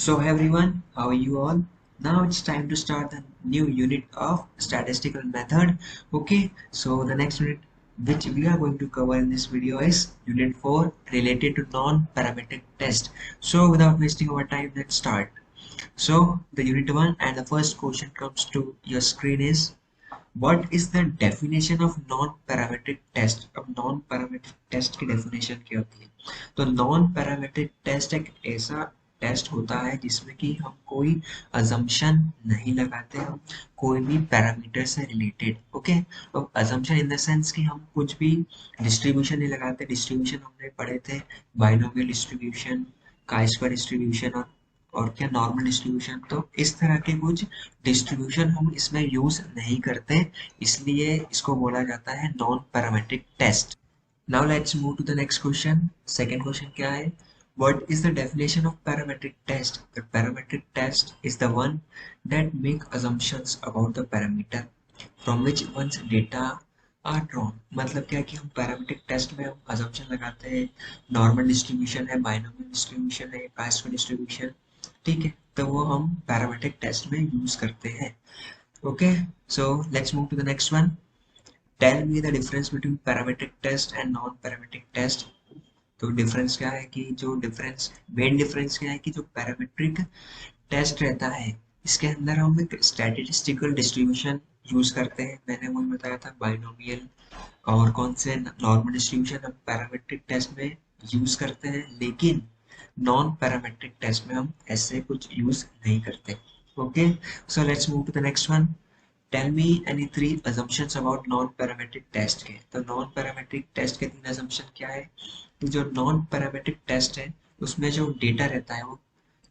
So hey everyone, how are you all? Now it's time to start the new unit of statistical method. Okay, so the next unit which we are going to cover in this video is unit 4 related to non-parametric test. So without wasting our time, let's start. So the unit 1 and the first question comes to your screen is what is the definition of non-parametric test? अब non-parametric test की definition क्या होती है? तो non-parametric test एक ऐसा test होता है जिसमें कि हम कोई assumption नहीं लगाते, हम कोई भी पैरामीटर से रिलेटेड. ओके, अब assumption इन द सेंस कि हम कुछ भी डिस्ट्रीब्यूशन नहीं लगाते. डिस्ट्रीब्यूशन हमने पढ़े थे, binomial distribution, chi square distribution और क्या नॉर्मल डिस्ट्रीब्यूशन. तो इस तरह के कुछ डिस्ट्रीब्यूशन हम इसमें यूज नहीं करते, इसलिए इसको बोला जाता है non parametric test. Now let's move to the next question. Second question क्या है? What is the definition of parametric test? The parametric test is the one that make assumptions about the parameter from which one's data are drawn. मतलब क्या है कि हम parametric test में हम assumption लगाते हैं, नॉर्मल डिस्ट्रीब्यूशन है, बाइनोमियल डिस्ट्रीब्यूशन है, काई स्क्वायर डिस्ट्रीब्यूशन, ठीक है, तो वो हम पैरामीट्रिक टेस्ट में यूज करते हैं. Okay, so let's move to the next one. Tell me the difference between parametric test and non parametric test. तो डिफरेंस क्या है कि जो डिफरेंस, मेन डिफरेंस क्या है कि जो पैरामीट्रिक टेस्ट रहता है इसके अंदर हम एक स्टैटिस्टिकल डिस्ट्रीब्यूशन यूज करते हैं. मैंने वही बताया था, बाइनोमियल और कौन से नॉर्मल डिस्ट्रीब्यूशन हम पैरामीट्रिक टेस्ट में यूज करते हैं, लेकिन नॉन पैरामीट्रिक टेस्ट में हम ऐसे कुछ यूज नहीं करते. Okay, so let's move to the next one. Tell me any 3 assumptions about non parametric test के. तो नॉन पैरामीट्रिक टेस्ट के 3 assumption क्या है? तो जो नॉन पैरामीट्रिक टेस्ट है उसमें जो डेटा रहता है वो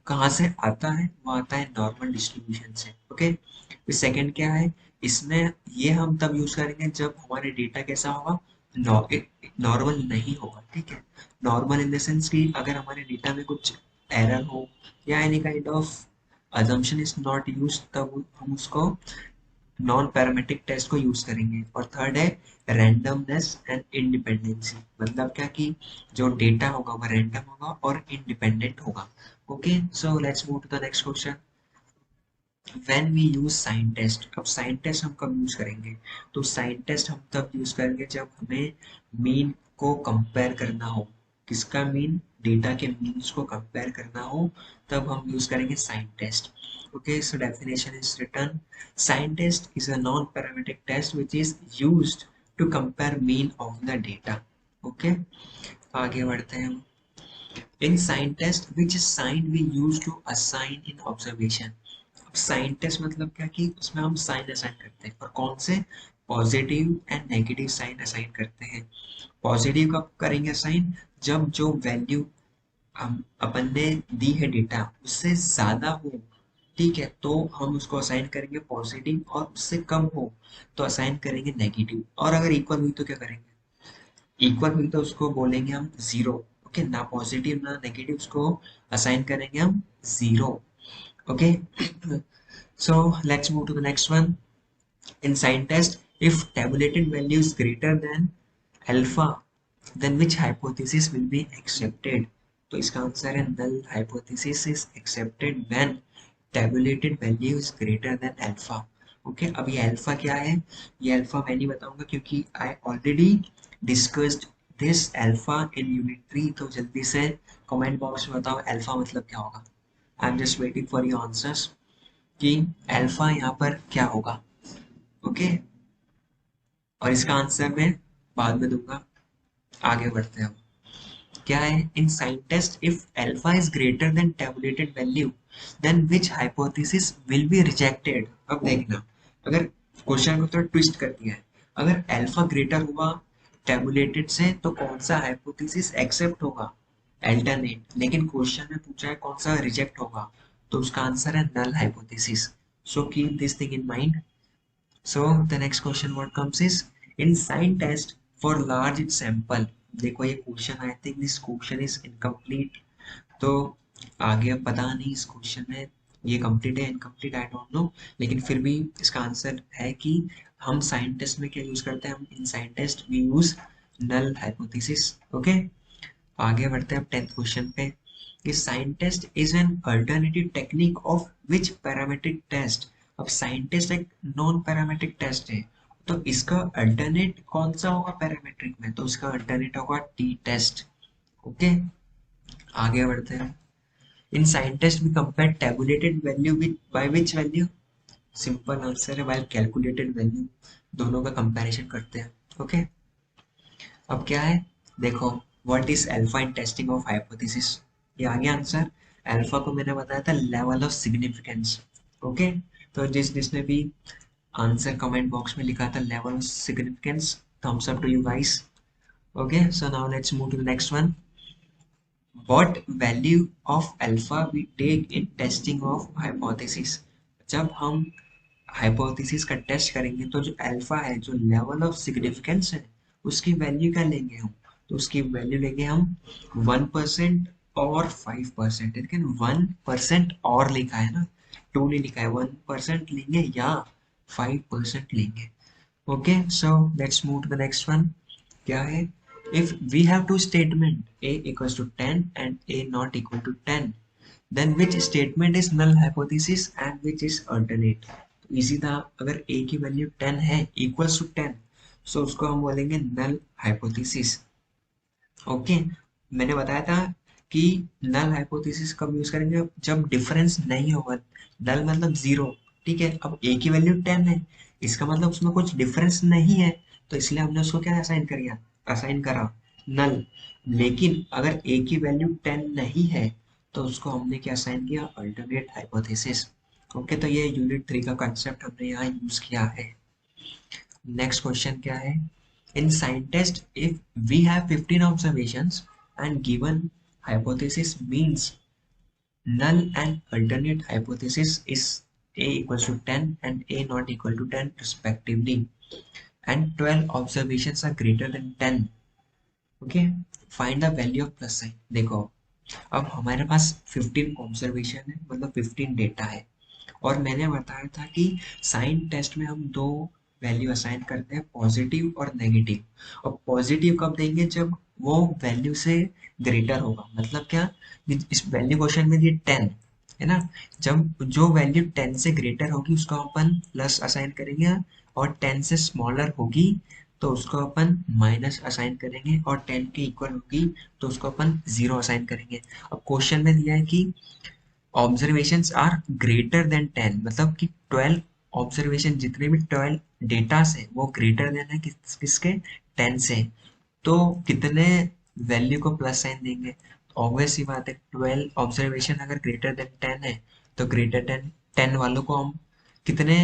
कहाँ से आता है? वो आता है नॉर्मल डिस्ट्रीब्यूशन से. ओके, फिर सेकंड क्या है? इसमें ये हम तब यूज करेंगे जब हमारे डेटा कैसा होगा, नॉर्मल नहीं होगा. ठीक है, नॉर्मल इन द सेंस कि अगर हमारे डेटा में कुछ एरर हो या any kind of assumption is not use, तब हम उसको नॉन पैरामीट्रिक टेस्ट को यूज करेंगे. और थर्ड है रैंडमनेस एंड इंडिपेंडेंसी. मतलब क्या कि जो डेटा होगा वो रैंडम होगा और इंडिपेंडेंट होगा. Okay, so let's move to the next question. When we use sign test. अब साइन टेस्ट हम कब यूज करेंगे? तो साइन टेस्ट हम तब यूज करेंगे जब हमें मीन को कंपेयर करना हो. किसका मीन? डेटा के मीन्स को कंपेयर करना हो, तब हम यूज करेंगे sign test. Okay, so definition is written. Sign test is a non-parametric test which is used to compare mean of the data. Okay, आगे बढ़ते हैं हम. In sign test, which sign we use to assign in observation. अब sign test मतलब क्या कि उसमें हम sign assign करते हैं, और कौन से? Positive and negative sign assign करते हैं. पॉजिटिव कब करेंगे असाइन? जब जो वैल्यू हम अपन ने दी है डेटा उससे ज्यादा हो, ठीक है, तो हम उसको असाइन करेंगे पॉजिटिव, और उससे कम हो तो असाइन करेंगे नेगेटिव. और अगर इक्वल हुई तो क्या करेंगे? इक्वल हुई तो उसको बोलेंगे हम जीरो. ओके, ना पॉजिटिव ना नेगेटिव, उसको असाइन करेंगे हम zero. Okay, so let's move to the next one. In sign test, if tabulated value is greater than alpha, then which hypothesis will be accepted? तो इसका आंसर है null hypothesis is accepted when tabulated value is greater than alpha. Okay, अब ये alpha क्या है? ये alpha मैं नहीं बताऊंगा क्योंकि I already discussed this alpha in unit 3. तो जल्दी से कमेंट बॉक्स में बताओ अल्फा मतलब क्या होगा. I am just waiting for your answers कि अल्फा यहाँ पर क्या होगा. ओके, और इसका आंसर मैं बाद में दूंगा. आगे बढ़ते हैं. क्या है? In sign test, if alpha is greater than tabulated value, then which hypothesis will be rejected. अब देखना, अगर क्वेश्चन को थोड़ा ट्विस्ट कर दिया है, अगर अल्फा ग्रेटर हुआ tabulated से तो कौन सा हाइपोथेसिस एक्सेप्ट होगा? अल्टरनेट. लेकिन क्वेश्चन में पूछा है कौन सा रिजेक्ट होगा, तो उसका आंसर है null hypothesis. So keep this thing in mind. So the next question what comes is, in sign test for large sample. देखो ये question, I think this question is incomplete. तो आगे अब पता नहीं इस क्वेश्चन में ये कंप्लीट है इनकम्प्लीट, आई डोंट नो, लेकिन फिर भी इसका आंसर है कि हम साइन टेस्ट में क्या यूज करते हैं? हम in sign test we use null hypothesis. Okay, आगे बढ़ते हैं अब 10th क्वेश्चन पे. कि sign test is an alternative technique of which parametric test. अब साइन टेस्ट एक नॉन पैरामेट्रिक टेस्ट है, तो इसका अल्टरनेट कौन सा होगा पैरामेट्रिक में, तो इसका अल्टरनेट होगा टी टेस्ट। ओके, आगे बढ़ते हैं। In sign test we compare tabulated value with by which value, simple answer है बाय कैलकुलेटेड वैल्यू, दोनों का कंपैरिजन करते हैं। ओके, अब क्या है देखो, what is alpha in testing of hypothesis, ये आ गया आंसर। अल्फा को मैंने बताया था लेवल ऑफ सिग्निफिकेंस। ओके, तो जिसने भी आंसर कमेंट बॉक्स में लिखा था level of significance, thumbs up to you guys. Okay, so now let's move to the next one. What value of alpha we take in testing of hypothesis, जब हम hypothesis का test करेंगे तो जो alpha है, जो लेवल ऑफ सिग्निफिकेंस है, उसकी वैल्यू क्या लेंगे हम, तो उसकी वैल्यू लेंगे हम 1% और 5%। लेकिन 1% और लिखा है ना, 2 नहीं लिखा है, 1% लेंगे या 5% लेंगे। Okay, so let's move to the next one. क्या है, if we have two statement a equals to 10 and a not equal to 10, then which statement is null hypothesis and which is alternate। तो इसी था, अगर a की value 10 है equals to 10, so उसको हम बोलेंगे null hypothesis। ओके, मैंने बताया था कि नल हाइपोथेसिस कब यूज करेंगे, जब डिफरेंस नहीं होगा, नल मतलब जीरो। ठीक है, अब ए की वैल्यू 10 है, इसका मतलब उसमें कुछ डिफरेंस नहीं है, तो इसलिए हमने उसको क्या असाइन करा नल। लेकिन अगर ए की वैल्यू 10 नहीं है, तो उसको हमने क्या असाइन किया, अल्टरनेट हाइपोथेसिस। ओके, तो ये यूनिट 3 का कंसेप्ट हमने यहाँ यूज किया है। नेक्स्ट क्वेश्चन क्या है, in sign test if we have 15 observations and given hypothesis means null and alternate hypothesis is a equals to 10 and a not equal to 10 respectively, and 12 observations are greater than 10, okay, find the value of plus sign। देखो, अब हमारे पास 15 observation है, मतलब 15 data है, और मैंने बताया था कि साइन टेस्ट में हम दो वैल्यू असाइन करते हैं, पॉजिटिव और नेगेटिव। और पॉजिटिव कब देंगे, जब वो वैल्यू से ग्रेटर होगा। मतलब क्या, इस वैल्यू क्वेश्चन में ये 10 है ना, जब जो वैल्यू 10 से ग्रेटर होगी उसको अपन प्लस असाइन करेंगे, और 10 से स्मॉलर होगी तो उसको अपन माइनस असाइन करेंगे, और 10 के इक्वल होगी तो उसको अपन जीरो असाइन करेंगे। अब क्वेश्चन में दिया है कि ऑब्जर्वेशंस आर ग्रेटर देन 10, मतलब कि 12 ऑब्जर्वेशन, जितने भी 12 डेटा से वो ग्रेटर देन है किसके, 10 से, तो कितने वैल्यू को प्लस साइन देंगे। ऑब्वियस सी बात है, 12 ऑब्जर्वेशन अगर ग्रेटर देन 10 है, तो ग्रेटर देन 10 वालों को हम कितने,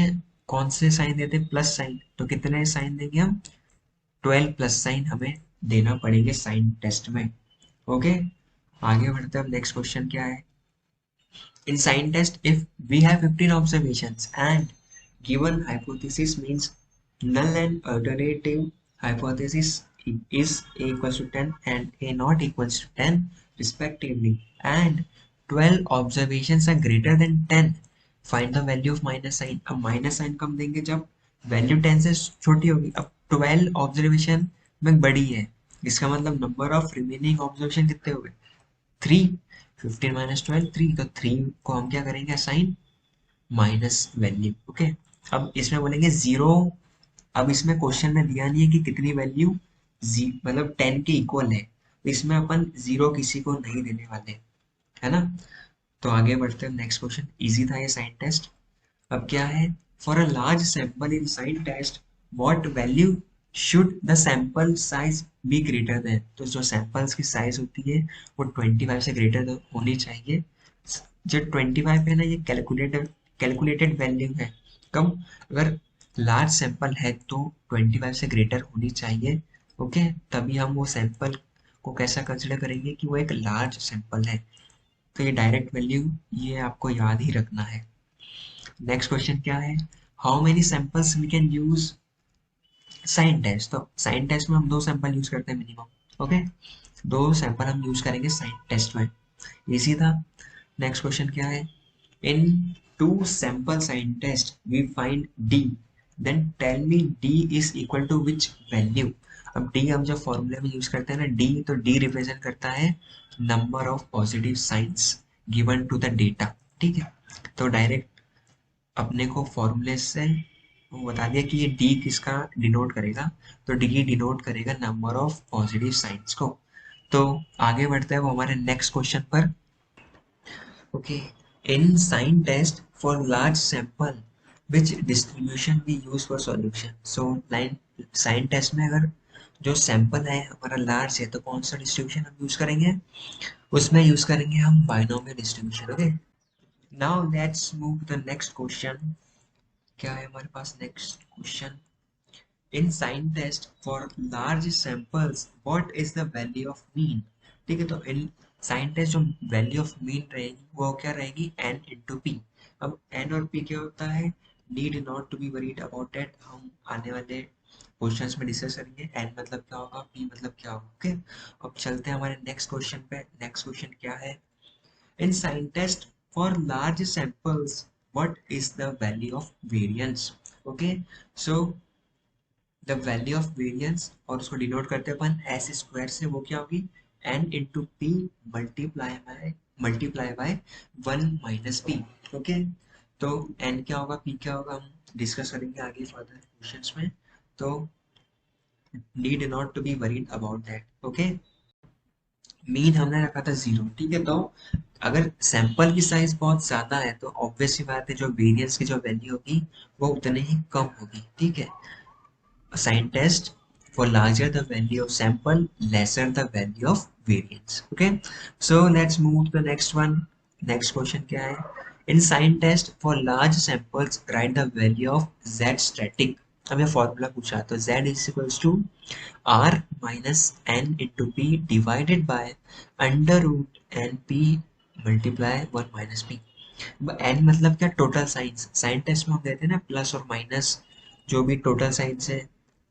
कौन से साइन देते हैं, प्लस साइन, तो कितने साइन देंगे हम, 12 प्लस साइन हमें देना पड़ेंगे साइन टेस्ट में। ओके, आगे बढ़ते हैं। नेक्स्ट क्वेश्चन क्या है, in sign test if we have 15 observations and given hypothesis means null and alternative hypothesis is a equals to 10 and a not equals to 10 respectively, and 12 observations are greater than 10, find the value of minus sign। अब minus sign कब देंगे, जब value 10 से छोटी होगी। अब 12 observation में बड़ी है, इसका मतलब नंबर ऑफ रिमेनिंग ऑब्जर्वेशन कितने हो गए, 3। 15 माइनस 12 3, तो 3 को हम क्या करेंगे, असाइन माइनस वैल्यू। ओके, अब इसमें बोलेंगे जीरो। अब इसमें क्वेश्चन में दिया नहीं है कि कितनी वैल्यू, मतलब 10 के इक्वल है, तो इसमें अपन जीरो किसी को नहीं देने वाले, है ना। तो आगे बढ़ते हैं, नेक्स्ट क्वेश्चन इजी था ये साइन टेस्ट। अब क्या है, for a large sample in sign test what value should the sample size be greater than. तो जो सैंपल्स की साइज होती है वो 25 से ग्रेटर होनी चाहिए। जो 25 है ना, ये कैलकुलेटेड वैल्यू है। कम, अगर लार्ज सैंपल है तो 25 से ग्रेटर होनी चाहिए। ओके, तभी हम वो सैंपल को कैसा कंसिडर करेंगे कि वो एक लार्ज सैंपल है। तो ये डायरेक्ट वैल्यू, ये आपको याद ही रखना है। नेक्स्ट क्वेश्चन क्या है, how many samples we can use sign test. तो साइन टेस्ट में हम 2 सैंपल यूज करते हैं मिनिमम। ओके, 2 सैंपल हम यूज करेंगे साइन टेस्ट में, इजी था। नेक्स्ट क्वेश्चन क्या है, in 2 sample sign test we find D, then tell me D is equal to which value. अब डी हम जब फॉर्मूले में यूज करते हैं ना डी, तो डी रिप्रेजेंट करता है number of positive signs given to the data. ठीक है, तो डायरेक्ट अपने को फॉर्मूले से वो बता दिया कि ये डी किसका डिनोट करेगा, तो डी डिनोट करेगा नंबर ऑफ पॉजिटिव साइंस को। तो आगे बढ़ते हैं वो हमारे नेक्स्ट क्वेश्चन पर। Okay, in sign test for large sample which distribution we use for solution. So line sign test में अगर जो सैंपल है हमारा लार्ज है तो कौन सा डिस्ट्रीब्यूशन हम यूज करेंगे, उसमें यूज करेंगे हम binomial distribution. Okay, now let's move to the next question. क्या है हमारे पास next question? In sign test for large samples what is the value of mean. ठीक है, तो इन साइन टेस्ट जो वैल्यू ऑफ मीन रहेगी वो क्या रहेगी, n इंटू पी। अब n और p क्या होता है, need not to be worried about that, हम आने वाले क्वेश्चंस में डिस्कस करेंगे n मतलब क्या होगा, p मतलब क्या होगा। ओके, अब चलते हैं हमारे नेक्स्ट क्वेश्चन पे। नेक्स्ट क्वेश्चन क्या है, in sign test for large samples what is the value of variance. Okay, so the value of variance, और उसको डिनोट करते हैं अपन एस स्क्वायर से, वो क्या होगी n into P multiply by 1 minus P. Okay, तो n क्या होगा, p क्या होगा, हम डिस्कस करेंगे आगे फर्दर क्वेश्चंस में, तो need not to be worried about that. Okay, mean हमने रखा था 0। ठीक है, तो अगर सैंपल की साइज बहुत ज्यादा है तो ऑब्वियस सी बात है जो वेरिएंस की जो वैल्यू होगी वो उतनी ही कम होगी। ठीक है, sign test for larger the value of sample, lesser the value of variance. Okay, so let's move to the next one. Next question क्या है, in sign test for large samples write the value of z static। हमें formula पूछा तो z is equals to r minus n into p divided by under root np multiply 1 minus p। n मतलब क्या, total science. Sign test में हम देते हैं ना प्लस और माइनस, जो भी टोटल साइंस है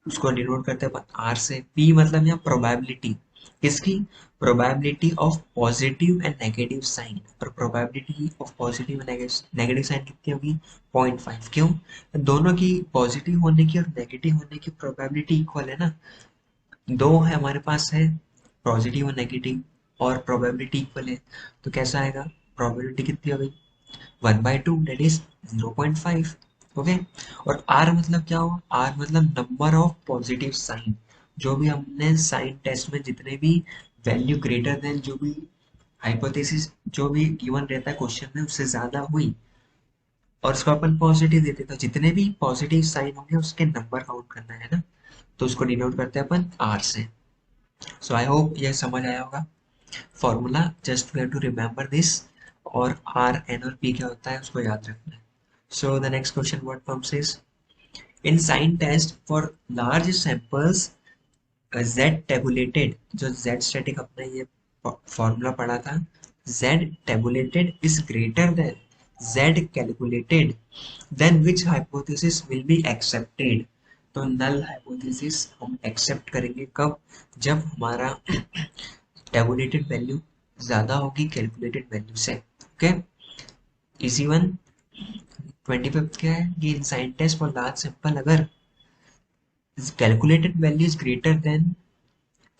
उसको डिनोट करते हैं अपन आर से। पी मतलब यहाँ प्रोबेबिलिटी, किसकी, probability of positive and negative sign. और probability of positive and negative sign कितनी होगी, 0.5। क्यों, दोनों की पॉजिटिव होने की और नेगेटिव होने की प्रोबेबिलिटी इक्वल है ना, दो है हमारे पास है पॉजिटिव और नेगेटिव और प्रोबेबिलिटी इक्वल है, तो कैसा आएगा, प्रोबेबिलिटी कितनी हो गई 1/2 दैट इज 0.5। ओके, और आर मतलब क्या हुआ, आर मतलब नंबर ऑफ पॉजिटिव साइन। जो भी हमने साइन टेस्ट में जितने भी वैल्यू ग्रेटर देन जो भी हाइपोथेसिस जो भी गिवन रहता है क्वेश्चन में उससे ज्यादा हुई और उसको अपन पॉजिटिव देते, तो जितने भी पॉजिटिव साइन होंगे उसके नंबर काउंट करना है ना, तो उसको डिनोट करते हैं अपन आर से। सो आई होप यह समझ आया होगा formula, just we have to remember this, और आर एन और पी क्या होता है उसको याद रखना है। So the next question what comes is, in sign test for large samples z tabulated, जो z static अपने ये फॉर्मूला पढ़ा था, z tabulated is greater than z calculated, then which hypothesis will be accepted। तो null hypothesis हम accept करेंगे कब, जब हमारा टेबुलेटेड वैल्यू ज्यादा होगी कैलकुलेटेड वैल्यू से। Okay, easy one. 25 क्या है कि in sign test for large sample अगर calculated value is greater than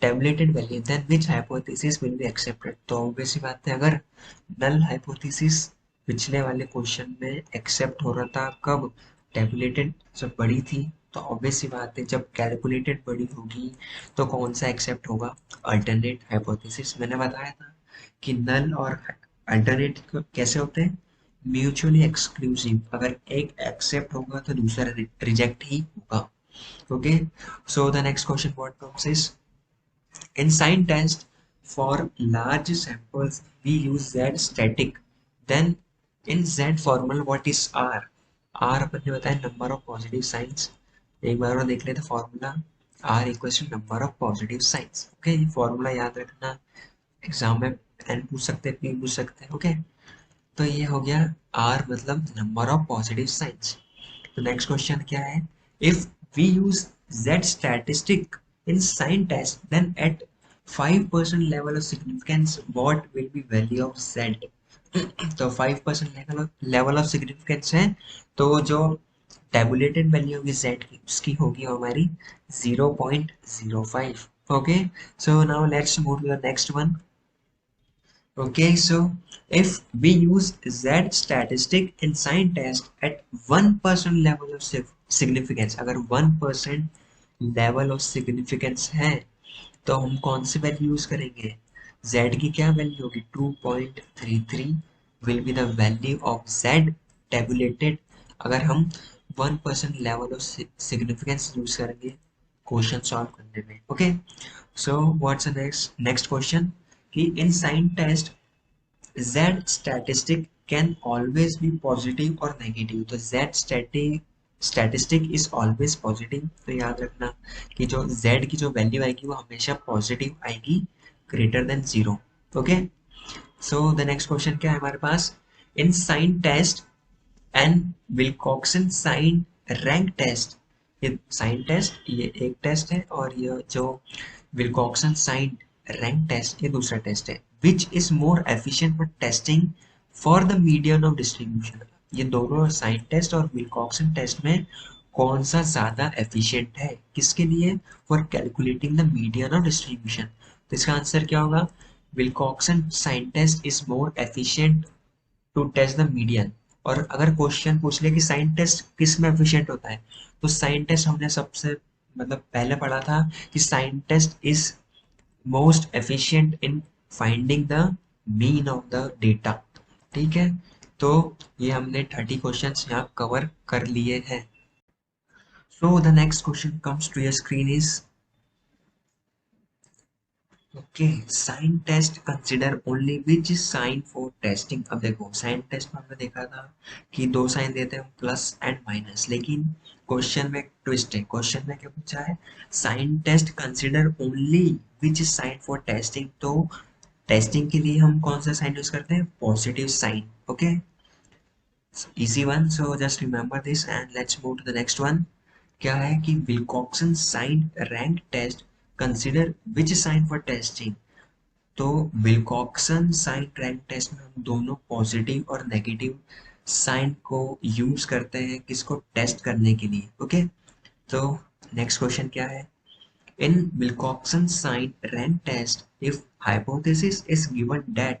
tabulated value then which hypothesis will be accepted। तो obvious सी बात है, अगर null hypothesis पिछले वाले क्वेश्चन में एक्सेप्ट हो रहा था कब, टेबुलेटेड जब बड़ी थी, तो ऑब्वियस सी बात है जब कैलकुलेटेड बड़ी होगी तो कौन सा एक्सेप्ट होगा, अल्टरनेट हाइपोथेसिस। मैंने बताया था कि नल और अल्टरनेट कैसे होते हैं, म्यूचुअली एक्सक्लूसिव, अगर एक एक्सेप्ट होगा तो दूसरा रिजेक्ट ही होगा। Okay, so the next question what comes is, in sign test for large samples we use z static, then in z formal what is r। r अपन ने बताया नंबर ऑफ पॉजिटिव साइंस, एक बार और देख लेते formula, r equals to number of positive signs. Okay, ये formula याद रखना, exam में n पूछ सकते हैं, p पूछ सकते हैं। ओके, तो ये हो गया r मतलब नंबर ऑफ पॉजिटिव साइंस। तो नेक्स्ट क्वेश्चन क्या है, if we use z statistic in sign test then at 5% level of significance what will be value of z। तो 5% लेवल ऑफ सिग्निफिकेंस है, तो जो टेबुलेटेड वैल्यू होगी z की, उसकी होगी हमारी 0.05. Okay, so now let's move to the next one. Okay, so if we use Z statistic in sign test at 1% level of significance, अगर 1% level of significance है तो हम कौन सी वैल्यू यूज करेंगे? Z की क्या वैल्यू होगी? 2.33 will be the value of Z tabulated अगर हम 1% level of significance यूज करेंगे क्वेश्चन सॉल्व करने में. Okay, so what's the next question कि in sign test Z statistic can always be positive or negative. तो Z statistic is always positive. तो याद रखना कि जो Z की जो वैल्यू आएगी वो हमेशा पॉजिटिव आएगी, greater than 0. Okay, so the next question क्या है हमारे पास? In sign test and Wilcoxon sign rank test. ये साइन टेस्ट ये एक टेस्ट है और ये जो विल्कॉक्सन साइन रैंक टेस्ट ये दूसरा टेस्ट है. Which is more efficient for testing for the median of distribution. ये दोनों साइन टेस्ट और विल्कॉक्सन टेस्ट में कौन सा ज्यादा एफिशिएंट है किसके लिए? For calculating the median of distribution. तो इसका आंसर क्या होगा? Wilcoxon sign test is more efficient to test the median. और अगर क्वेश्चन पूछ ले कि साइन टेस्ट किस में एफिशिएंट होता है, तो साइन टेस्ट हमने सबसे मतलब पहले पढ़ा था कि sign test is most efficient in finding the mean of the data. ठीक है, तो ये हमने 30 क्वेश्चंस यहाँ कवर कर लिए हैं. So the next question comes to your screen is okay, sign test consider only which sign for testing. अब देखो साइन टेस्ट में हमने देखा था कि दो साइन देते हैं प्लस एंड माइनस, लेकिन क्वेश्चन में ट्विस्ट है. क्वेश्चन में क्या पूछा है? Sign test consider only which sign for testing. तो टेस्टिंग के लिए हम कौन सा साइन यूज करते हैं? Positive sign. Okay, easy one, so just remember this and let's move to the next one. क्या है कि Wilcoxon sign rank test consider which sign for testing. तो विल्कॉक्सन साइन रैंक टेस्ट में हम दोनों positive और नेगेटिव साइन को use करते हैं किसको? टेस्ट करने के लिए. ओके, तो नेक्स्ट क्वेश्चन क्या है? In Wilcoxon sign rank test, if hypothesis is given that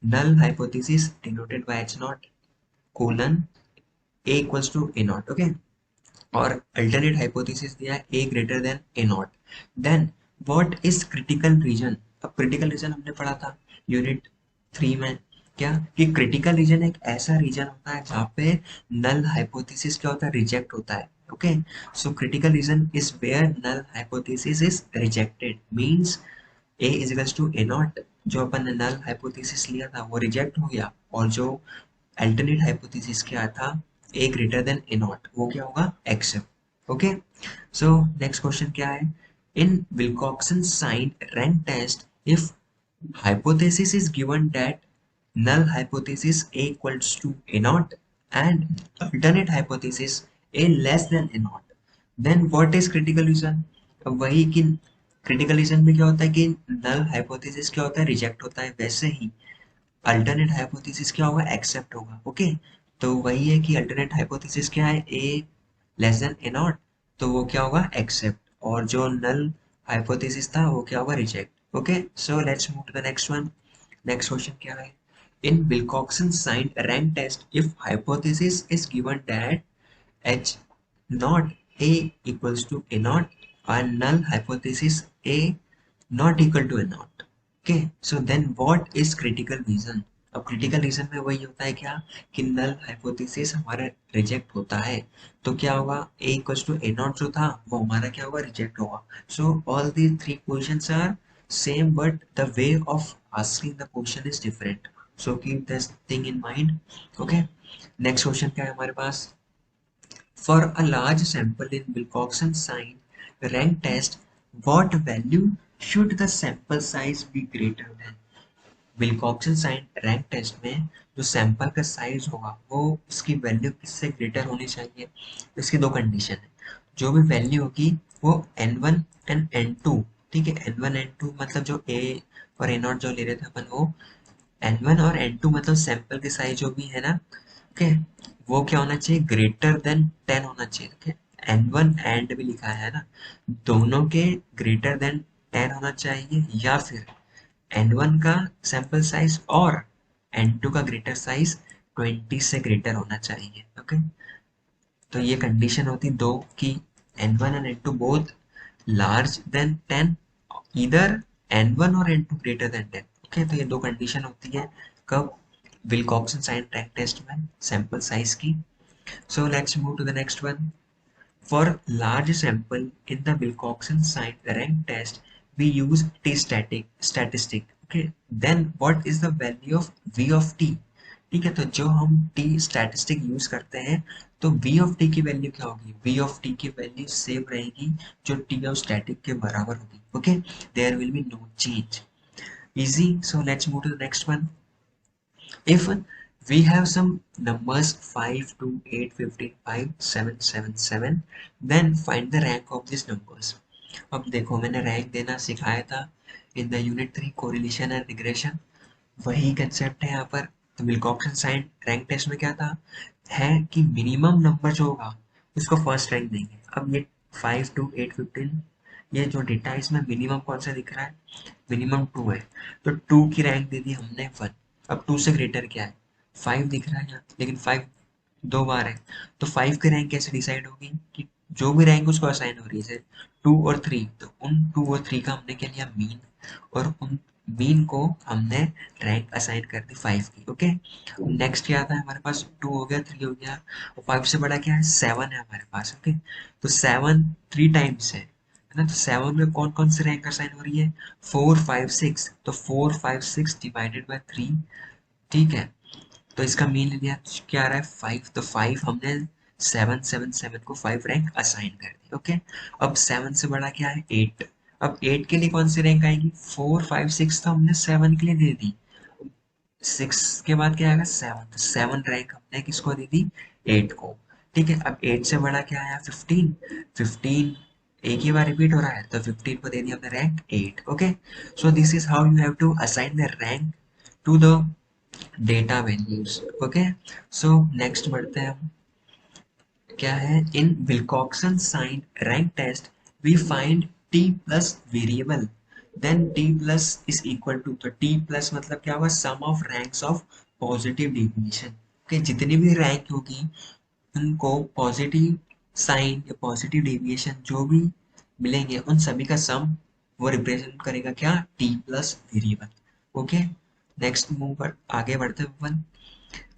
null hypothesis denoted by H naught colon A equals to A naught, okay, और alternate hypothesis दिया है A greater than A naught, then what is critical region? अब critical region हमने पढ़ा था unit 3 में. क्या कि क्रिटिकल रीजन एक ऐसा रीजन होता है जहाँ पे नल हाइपोथेसिस क्या होता है? रिजेक्ट होता है. Okay, so critical reason is where null hypothesis is rejected. Means A is equals to A naught. जो अपन ने null hypothesis लिया था वो reject हो गया, और जो alternate hypothesis क्या था? A greater than A naught, वो क्या होगा? accept. Okay, so next question क्या है? In Wilcoxon sign rank test, if hypothesis is given that null hypothesis A equals to A naught and alternate hypothesis A less than A naught, then what is critical reason? अब वही कि critical reason में क्या होता है कि null hypothesis क्या होता है? reject होता है. वैसे ही alternate hypothesis क्या होगा? accept होगा. ओके, तो वही है कि alternate hypothesis क्या है? A less than A naught, तो वो क्या होगा? accept. और जो null hypothesis था वो क्या होगा? reject. Okay, so let's move to the next one. next question क्या है? In Wilcoxon sign rank test, if hypothesis is given that H not A equals to A naught and null hypothesis A not equal to A naught. Okay, so then what is critical reason? अब critical reason में वही होता है क्या कि null hypothesis हमारा reject होता है, तो क्या होगा? A equals to A naught जो था वो हमारा क्या होगा? reject होगा. So all these three questions are same but the way of asking the question is different. So keep this thing in mind. Okay, next question क्या है हमारे पास? For a large sample in Wilcoxon sign rank test, what value should the sample size be greater than? Wilcoxon sign rank test में जो sample का size होगा वो उसकी value किससे ग्रेटर होनी चाहिए? इसकी दो कंडीशन है. जो भी वैल्यू होगी वो n1 एंड n2. ठीक है, n1 n2 मतलब जो a और a0 जो ले रहे थे अपन वो n1 और n2 मतलब सैंपल के साइज जो भी है ना, ओके, वो क्या होना चाहिए, ग्रेटर देन 10 होना चाहिए। ओके, N1 एंड भी लिखा है ना, दोनों के ग्रेटर देन 10 होना चाहिए, या फिर N1 का सैंपल साइज और N2 का ग्रेटर साइज 20 से ग्रेटर होना चाहिए। ओके, तो ये कंडीशन होती दो कि N1 and N2 both large then 10, इधर N1 और N2 ग्रेटर देन 10। ओके, तो ये दो कंडीशन होती है कब, विल्कॉक्सन साइन रैंक टेस्ट में सैंपल साइज की। So let's move to the next one. For large sample in the Wilcoxon-Saint rank test, we use statistic. Okay, then what is the value of V of t? ठीक है, तो जो हम t statistic use करते हैं तो v of t की value क्या होगी, v of t की वैल्यू सेम रहेगी जो t of static के बराबर होगी। Okay, there will be no change. Easy, so let's move to the next one. If we have some numbers 5, 2, 8, 15, 5, 7, 7, 7, then find the rank of these numbers. अब देखो मैंने rank देना सिखाया था in the unit 3 correlation and regression, वही concept है यहाँ पर। तो विल्कॉक्सन साइन रैंक टेस्ट में क्या था, है कि मिनिमम नंबर जो होगा उसको फर्स्ट रैंक देंगे। अब ये 5, 2, 8, 15, ये जो डेटा है इसमें मिनिमम कौन सा दिख रहा है, मिनिमम 2 है, तो 2 की रैंक दे दी हमने 1। अब 2 से ग्रेटर क्या है, 5 दिख रहा है यहाँ, लेकिन 5 दो बार है, तो 5 की रैंक कैसे डिसाइड होगी कि जो भी रैंक उसको असाइन हो रही है 2 और 3, तो उन 2 और 3 का हमने क्या लिया, मीन, और उन मीन को हमने रैंक असाइन कर दी 5 की। ओके, नेक्स्ट क्या आता है हमारे पास, 2 हो गया, 3 हो गया, और 5 से बड़ा क्या है, 7 है हमारे पास। ओके, तो 7 3 टाइम्स है ना, तो 7 में कौन कौन सी रैंक असाइन हो रही है, 4 5 6, तो 4 5 6 डिवाइडेड बाय 3, ठीक है, तो इसका मीन ले लिया, क्या आ रहा है 5, तो 5 हमने 7 7 7 को 5 रैंक असाइन कर दी। ओके, अब 7 से बड़ा क्या है, 8, अब 8 के लिए कौन सी रैंक आएगी, 4 5 6 तो हमने 7 के लिए दे दी, 6 के बाद क्या आएगा, 7, तो 7 रैंक हमने किसको दे दी, 8 को। ठीक है, अब 8 से बड़ा क्या आया, 15, 15 एक ही बार रिपीट हो रहा है, तो 15 को दे दिया हमने rank 8। Okay, so this is how you have to assign the rank to the data values. Okay, so next बढ़ते हैं हम, क्या है, in Wilcoxon sign rank test we find T plus variable, then T plus is equal to, तो T plus मतलब क्या हुआ, sum of ranks of positive deviation. Okay, जितनी भी रैंक होगी उनको पॉजिटिव साइन या पॉजिटिव डेविएशन जो भी मिलेंगे उन सभी का सम वो रिप्रेजेंट करेगा क्या, T plus variable. Okay, next move पर आगे बढ़ते हैं।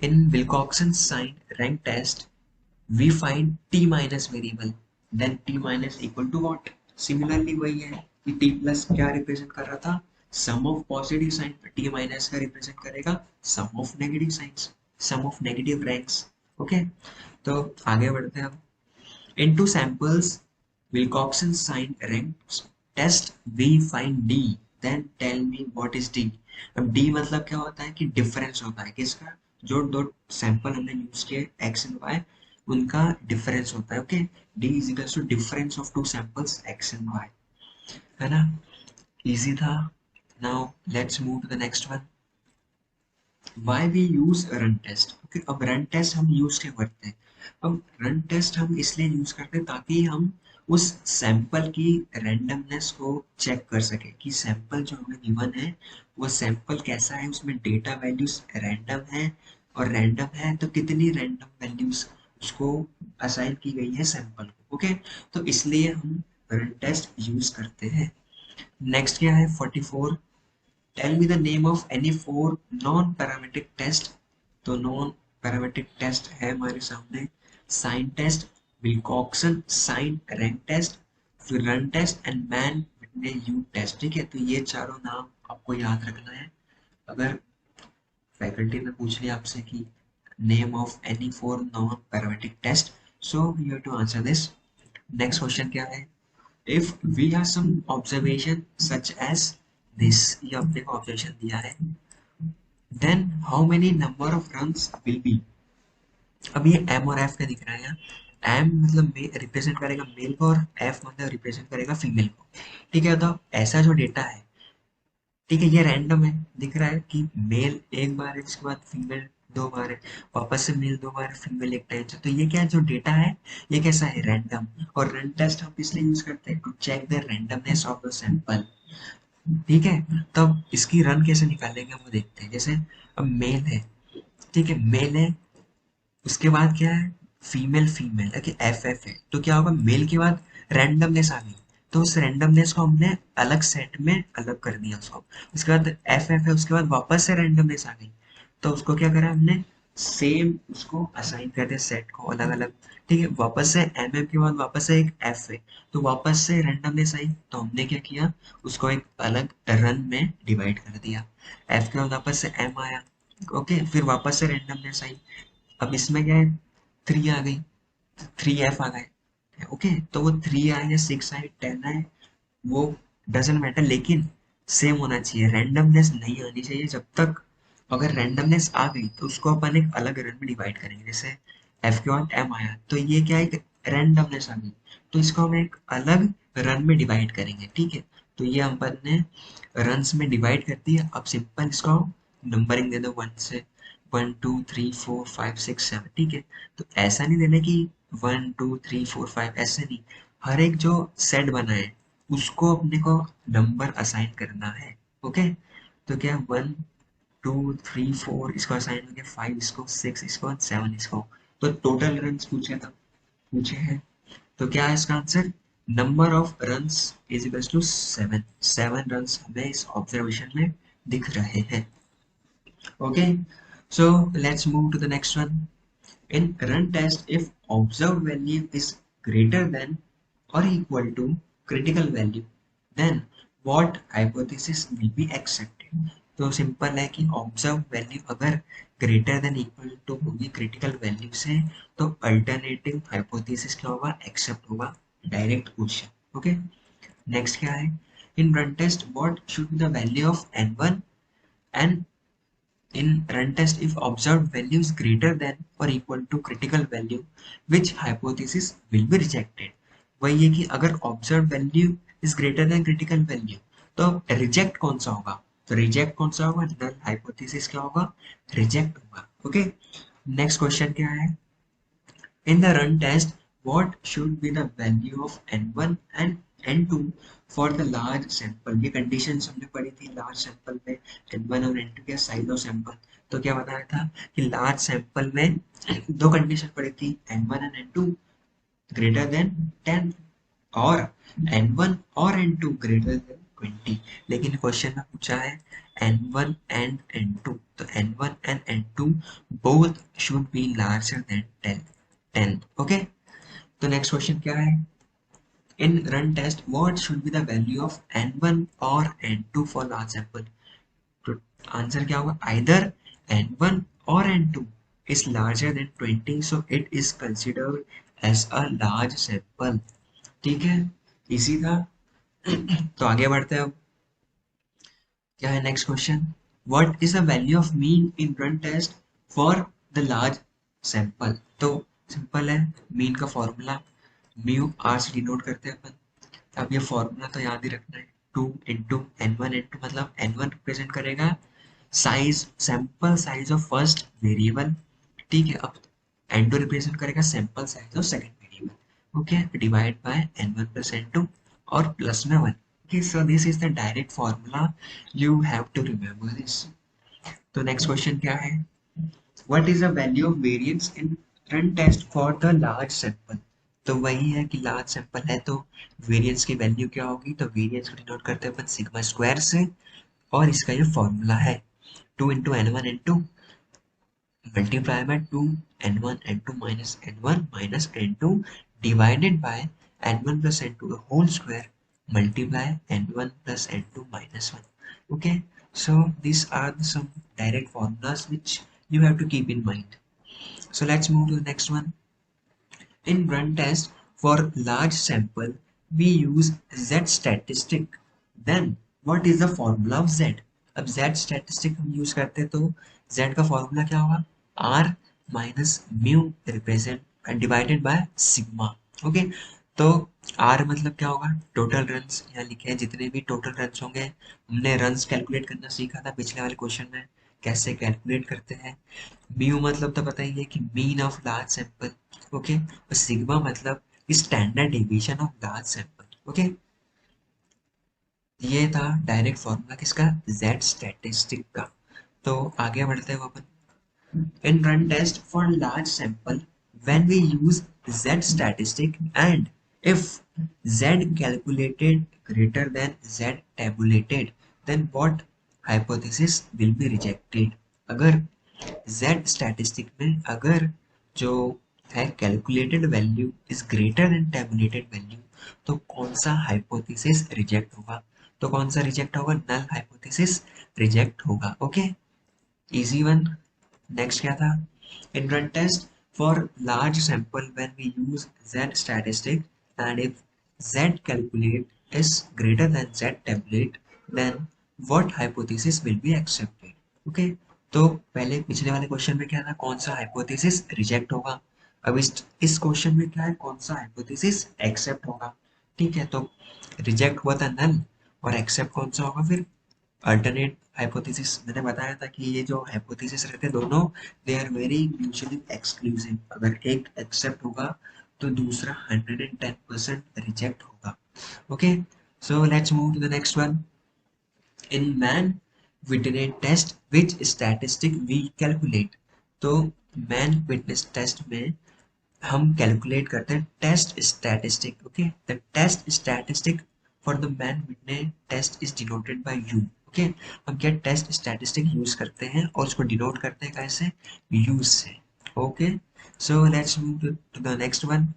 In Wilcoxon sign rank test we find t minus variable, then t minus equal to what, similarly वही है कि t plus क्या रिप्रेजेंट कर रहा था, sum of positive sign, t minus का रिप्रेजेंट करेगा sum of negative signs, sum of negative ranks। Okay, तो आगे बढ़ते हैं हम। In two samples Wilcoxon sign rank test we find d, then tell me what is d। अब d मतलब क्या होता है कि डिफरेंस होता है किसका, जो दो सैंपल हमने यूज किए x एंड y उनका डिफरेंस होता है। Okay, d is equal to difference of two samples x and y, है ना, इजी था। Now let's move to the next one, why we use run test. Okay, अब run test हम use क्यों करते हैं, अब रन टेस्ट हम इसलिए यूज करते हैं ताकि हम उस सैंपल की रैंडमनेस को चेक कर सके कि सैंपल जो हमें गिवन है वो सैंपल कैसा है, उसमें डेटा वैल्यूज रैंडम है, और रैंडम है तो कितनी रैंडम वैल्यूज उसको असाइन की गई है सैंपल को। ओके, तो इसलिए हम रन टेस्ट यूज करते हैं। नेक्स्ट क्या है 44, tell me the name of any 4 non parametric test. तो नॉन पैरामीट्रिक टेस्ट है हमारे सामने, sign test, Wilcoxon sign rank test, फिर run test and Mann Whitney U test. ठीक है, तो ये चारों नाम आपको याद रखना है। अगर फैकल्टी ने पूछ लिया आपसे कि name of any 4 non parametric test, so you have to answer this. Next question क्या है, if we have some observation such as this, ये अपने को ऑब्जर्वेशन दिया है, then how many number of runs will be। अब ये m और f का दिख रहा है यहाँ, m मतलब रिप्रेजेंट करेगा मेल को और f मतलब रिप्रेजेंट करेगा फीमेल को। ठीक है, तो ऐसा जो डेटा है, ठीक है, ये रैंडम है, दिख रहा है कि मेल एक बार है इसके बाद फीमेल दो बार है, वापस से मेल दो बार, फीमेल एक टाइम से। तो ये क्या है, जो डेटा है ये कैसा है, रैंडम। और रन टेस्ट हम इसलिए यूज करते हैं to check the randomness of the sample. ठीक है, तब इसकी रन कैसे निकालेंगे वो देखते हैं। जैसे अब मेल है, ठीक है, मेल है, उसके बाद क्या है, फीमेल, फीमेल है कि एफ एफ है, तो क्या होगा, मेल के बाद रैंडमनेस आ गई, तो उस रैंडमनेस को हमने अलग सेट में अलग कर दिया उसको। उसके बाद एफ एफ है, उसके बाद वापस से रैंडमनेस आ गई, तो उसको क्या करा हमने, सेम उसको असाइन कर दिया सेट को अलग अलग। ठीक है, वापस से एम एम के बाद वापस से एक एफ है, तो वापस से रैंडमनेस आई, तो हमने क्या किया, उसको एक अलग रन में डिवाइड कर दिया। एफ के बाद वापस से एम आया, ओके, फिर वापस से रैंडमनेस आई। अब इसमें क्या है, थ्री आ गई, थ्री एफ आ गए, ओके, तो वो थ्री आए या सिक्स आए, टेन आए, वो डजेंट मैटर, लेकिन सेम होना चाहिए, रैंडमनेस नहीं आनी चाहिए। जब तक अगर रैंडमनेस आ गई तो उसको अपन एक अलग रन में डिवाइड करेंगे। जैसे एफ के बाद एम आया, तो ये क्या है, एक रैंडमनेस आ गई, तो इसको हम एक अलग रन में डिवाइड करेंगे। ठीक है, तो ये अपन ने रन्स में डिवाइड कर दिया। अब सिंपल इसको नंबरिंग दे दो, वन से, one two three four five six seven. ठीक है, तो ऐसा नहीं देना कि one two three four five, ऐसे नहीं, हर एक जो सेट बना है उसको अपने को नंबर असाइन करना है। ओके, तो क्या, वन टू थ्री फोर इसको असाइन हो गया, फाइव इसको, सिक्स इसको, सेवन इसको। तो टोटल रन्स पूछे था, पूछे हैं, तो क्या है इसका answer, number of runs is equals to seven. Seven runs हमें इस ऑब्जर्वेशन में दिख रहे हैं। Okay, so let's move to the next one. In run test, if observed value is greater than or equal to critical value, then what hypothesis will be accepted? तो simple है कि observe value अगर greater than equal to होगी critical value से, तो alternative hypothesis क्या होगा, accept होगा, डायरेक्ट क्वेश्चन। ओके, नेक्स्ट क्या है, in run test what should be the value of n1 and in run test if observed value is greater than or equal to critical value, which hypothesis will be rejected? वही है कि अगर observed value is greater than critical value, तो reject कौन सा होगा, तो reject कौन सा होगा, null hypothesis क्या होगा, reject होगा। ओके, नेक्स्ट क्वेश्चन क्या है, in the run test, what should be the value of n1 and n2 for the large sample? ये conditions हमने पढ़ी थी large sample में, n1 और n2 क्या size of sample। तो क्या बताया था कि large sample में दो condition पढ़ी थी, n1 and n2 greater than 10 और n1 और n2 greater than 20। लेकिन क्वेश्चन में पूछा है n1 and n2, तो n1 and n2 both should be larger than 10। Okay, तो नेक्स्ट क्वेश्चन क्या है, in run test what should be the value of n1 और n2 फॉर लार्ज सैंपल? तो आंसर क्या होगा, आइदर n1 और n2 is larger than 20, so it is considered as a large sample। ठीक है, इसी था। तो आगे बढ़ते हैं अब, क्या है next question, what is the value of mean in run test for the large sample? तो सिंपल है, मीन का फॉर्मूला म्यू आर से डिनोट करते हैं अपन। अब ये फॉर्मूला तो याद ही रखना है, two into N one, N two, मतलब एन वन रिप्रेजेंट करेगा size, sample size of first variable. ठीक है, अब एन टू रिप्रेजेंट करेगा sample size of second variable. Okay, divide by N one plus N two और plus में one. Okay, so this is the direct formula. You have to remember this. तो next question क्या है? What is the value of variance in run test for the large sample? तो वही है कि large sample है तो variance की वैल्यू क्या होगी, तो variance को डिनोट करते हैं अपन सिग्मा स्क्वायर से, और इसका ये फॉर्मूला है two into N one N two multiply by two N one N two minus N two divided by N one plus N two whole square multiply n1 plus n2 minus 1. Okay, so these are some direct formulas which you have to keep in mind. So let's move to the next one. In run test for large sample we use z statistic, then what is the formula of z? अब z statistic हम use करते हैं तो z का formula क्या होगा, r minus mu represent divided by sigma. Okay, तो r मतलब क्या होगा, टोटल रन्स, यहाँ लिखे हैं जितने भी टोटल रन्स होंगे। हमने रन्स कैलकुलेट करना सीखा था पिछले वाले क्वेश्चन में, कैसे कैलकुलेट करते हैं। म्यू मतलब तो पता ही है कि mean of large sample, okay. और सिग्मा मतलब standard deviation of large sample, okay. ये था डायरेक्ट फॉर्मूला किसका, जेड स्टैटिस्टिक का। तो आगे बढ़ते हैं अपन। In run test for large sample when we use Z statistic and if Z calculated greater than Z tabulated then what hypothesis will be rejected. अगर जेड स्टैटिस्टिक में अगर जो है calculated value is greater than tabulated value, तो कौन सा hypothesis reject होगा। तो कौन सा रिजेक्ट होगा, नल हाइपोथेसिस रिजेक्ट होगा, ओके। Easy one. नेक्स्ट क्या था, in run test for large sample when we use z statistic and if z calculate is greater than z tabulate then what hypothesis will be accepted, okay। तो पहले पिछले वाले question में क्या था, कौन सा हाइपोथेसिस रिजेक्ट होगा। अब इस क्वेश्चन में क्या है, कौन सा हाइपोथेसिस एक्सेप्ट होगा। ठीक है, तो रिजेक्ट हुआ था नल और एक्सेप्ट कौन सा होगा फिर, अल्टरनेट हाइपोथेसिस। मैंने बताया था कि ये जो हाइपोथेसिस रहते हैं दोनों, they are very mutually exclusive. अगर एक एक्सेप्ट होगा तो दूसरा 110% रिजेक्ट होगा, okay. So let's move to the next one. In Mann Whitney test which statistic we calculate. तो मैन विटनेस टेस्ट में हम कैलकुलेट करते हैं test statistic, okay. The test statistic for the Mann Whitney test is denoted by U, okay. हम क्या test statistic use करते हैं और उसको डिनोट करते हैं कैसे, यूज से, okay. So let's move to the next one.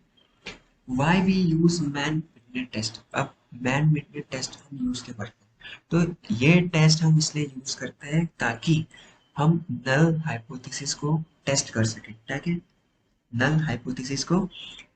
Why we use Mann Whitney test. अब मैन विटनेस टेस्ट हम यूज क्यों करते हैं, तो ये टेस्ट हम इसलिए यूज करते हैं ताकि हम नल हाइपोथेसिस को टेस्ट कर सकें, ताकि नल हाइपोथेसिस को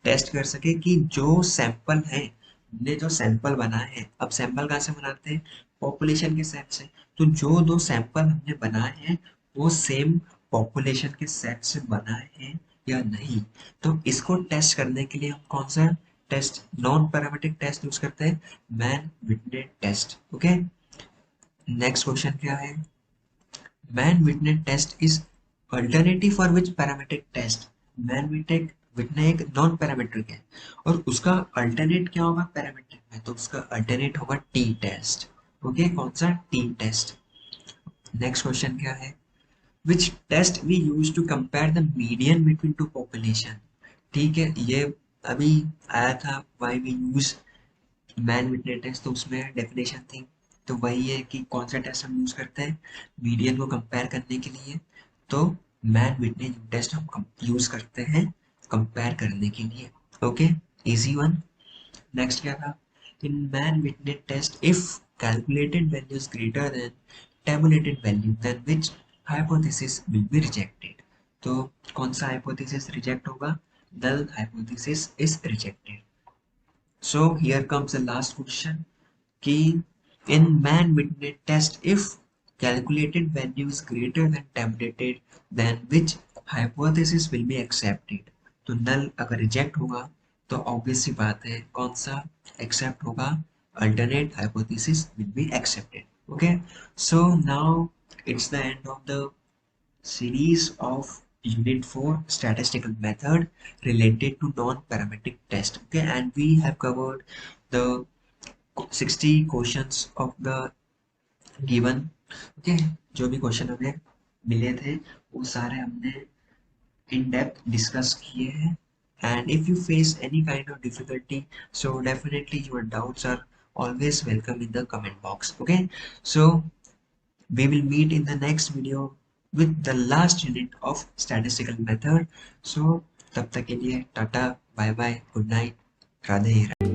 टेस्ट कर सके कि जो सैंपल है, हमने जो सैंपल बनाए हैं, अब सैंपल कहाँ से बनाते हैं, पॉपुलेशन के सेट से। तो जो दो सैंपल हमने बनाए हैं वो सेम पॉपुलेशन के सेट से बनाए हैं या नहीं। तो इसको टेस्ट करने के लिए हम कौन सा test, non parametric test use करते हैं, Mann Whitney test, okay. Next question क्या है, Mann Whitney test is alternative for which parametric test. Mann Whitney एक नॉन पैरामीट्रिक है और उसका अल्टरनेट क्या होगा पैरामीट्रिक में, तो उसका अल्टरनेट होगा टी टेस्ट, ओके। कौन सा, टी टेस्ट। नेक्स्ट क्वेश्चन क्या है, which test we use to compare the median between two population. ठीक है, ये अभी आया था, why we use Mann Whitney test, तो उसमें डेफिनेशन थी। तो वही है कि कौन सा टेस्ट हम यूज करते हैं मीडियन को कंपेयर करने के लिए, तो मैन विटनेस टेस्ट हम यूज करते हैं कंपेयर करने के लिए, ओके। Easy one. नेक्स्ट क्या था, in Mann Whitney test if calculated value is greater than tabulated value then which hypothesis will be rejected. तो कौन सा हाइपोथेसिस रिजेक्ट होगा, null hypothesis is rejected. So here comes the last question. Key in man witness test, if calculated value is greater than tabulated, then which hypothesis will be accepted? तो null अगर reject होगा तो obvious सी बात है कौन सा accept होगा, alternate hypothesis will be accepted, okay। So now it's the end of the series of unit 4 statistical method related to non-parametric test, okay, and we have covered the 60 questions of the given, okay। जो भी question हमें मिले थे वो सारे हमने in depth discuss किए हैं, and if you face any kind of difficulty, so definitely your doubts are always welcome in the comment box, okay। So we will meet in the next video with the last unit of statistical method. So तब तक के लिए tata, bye bye, good night, Radhe Radhe.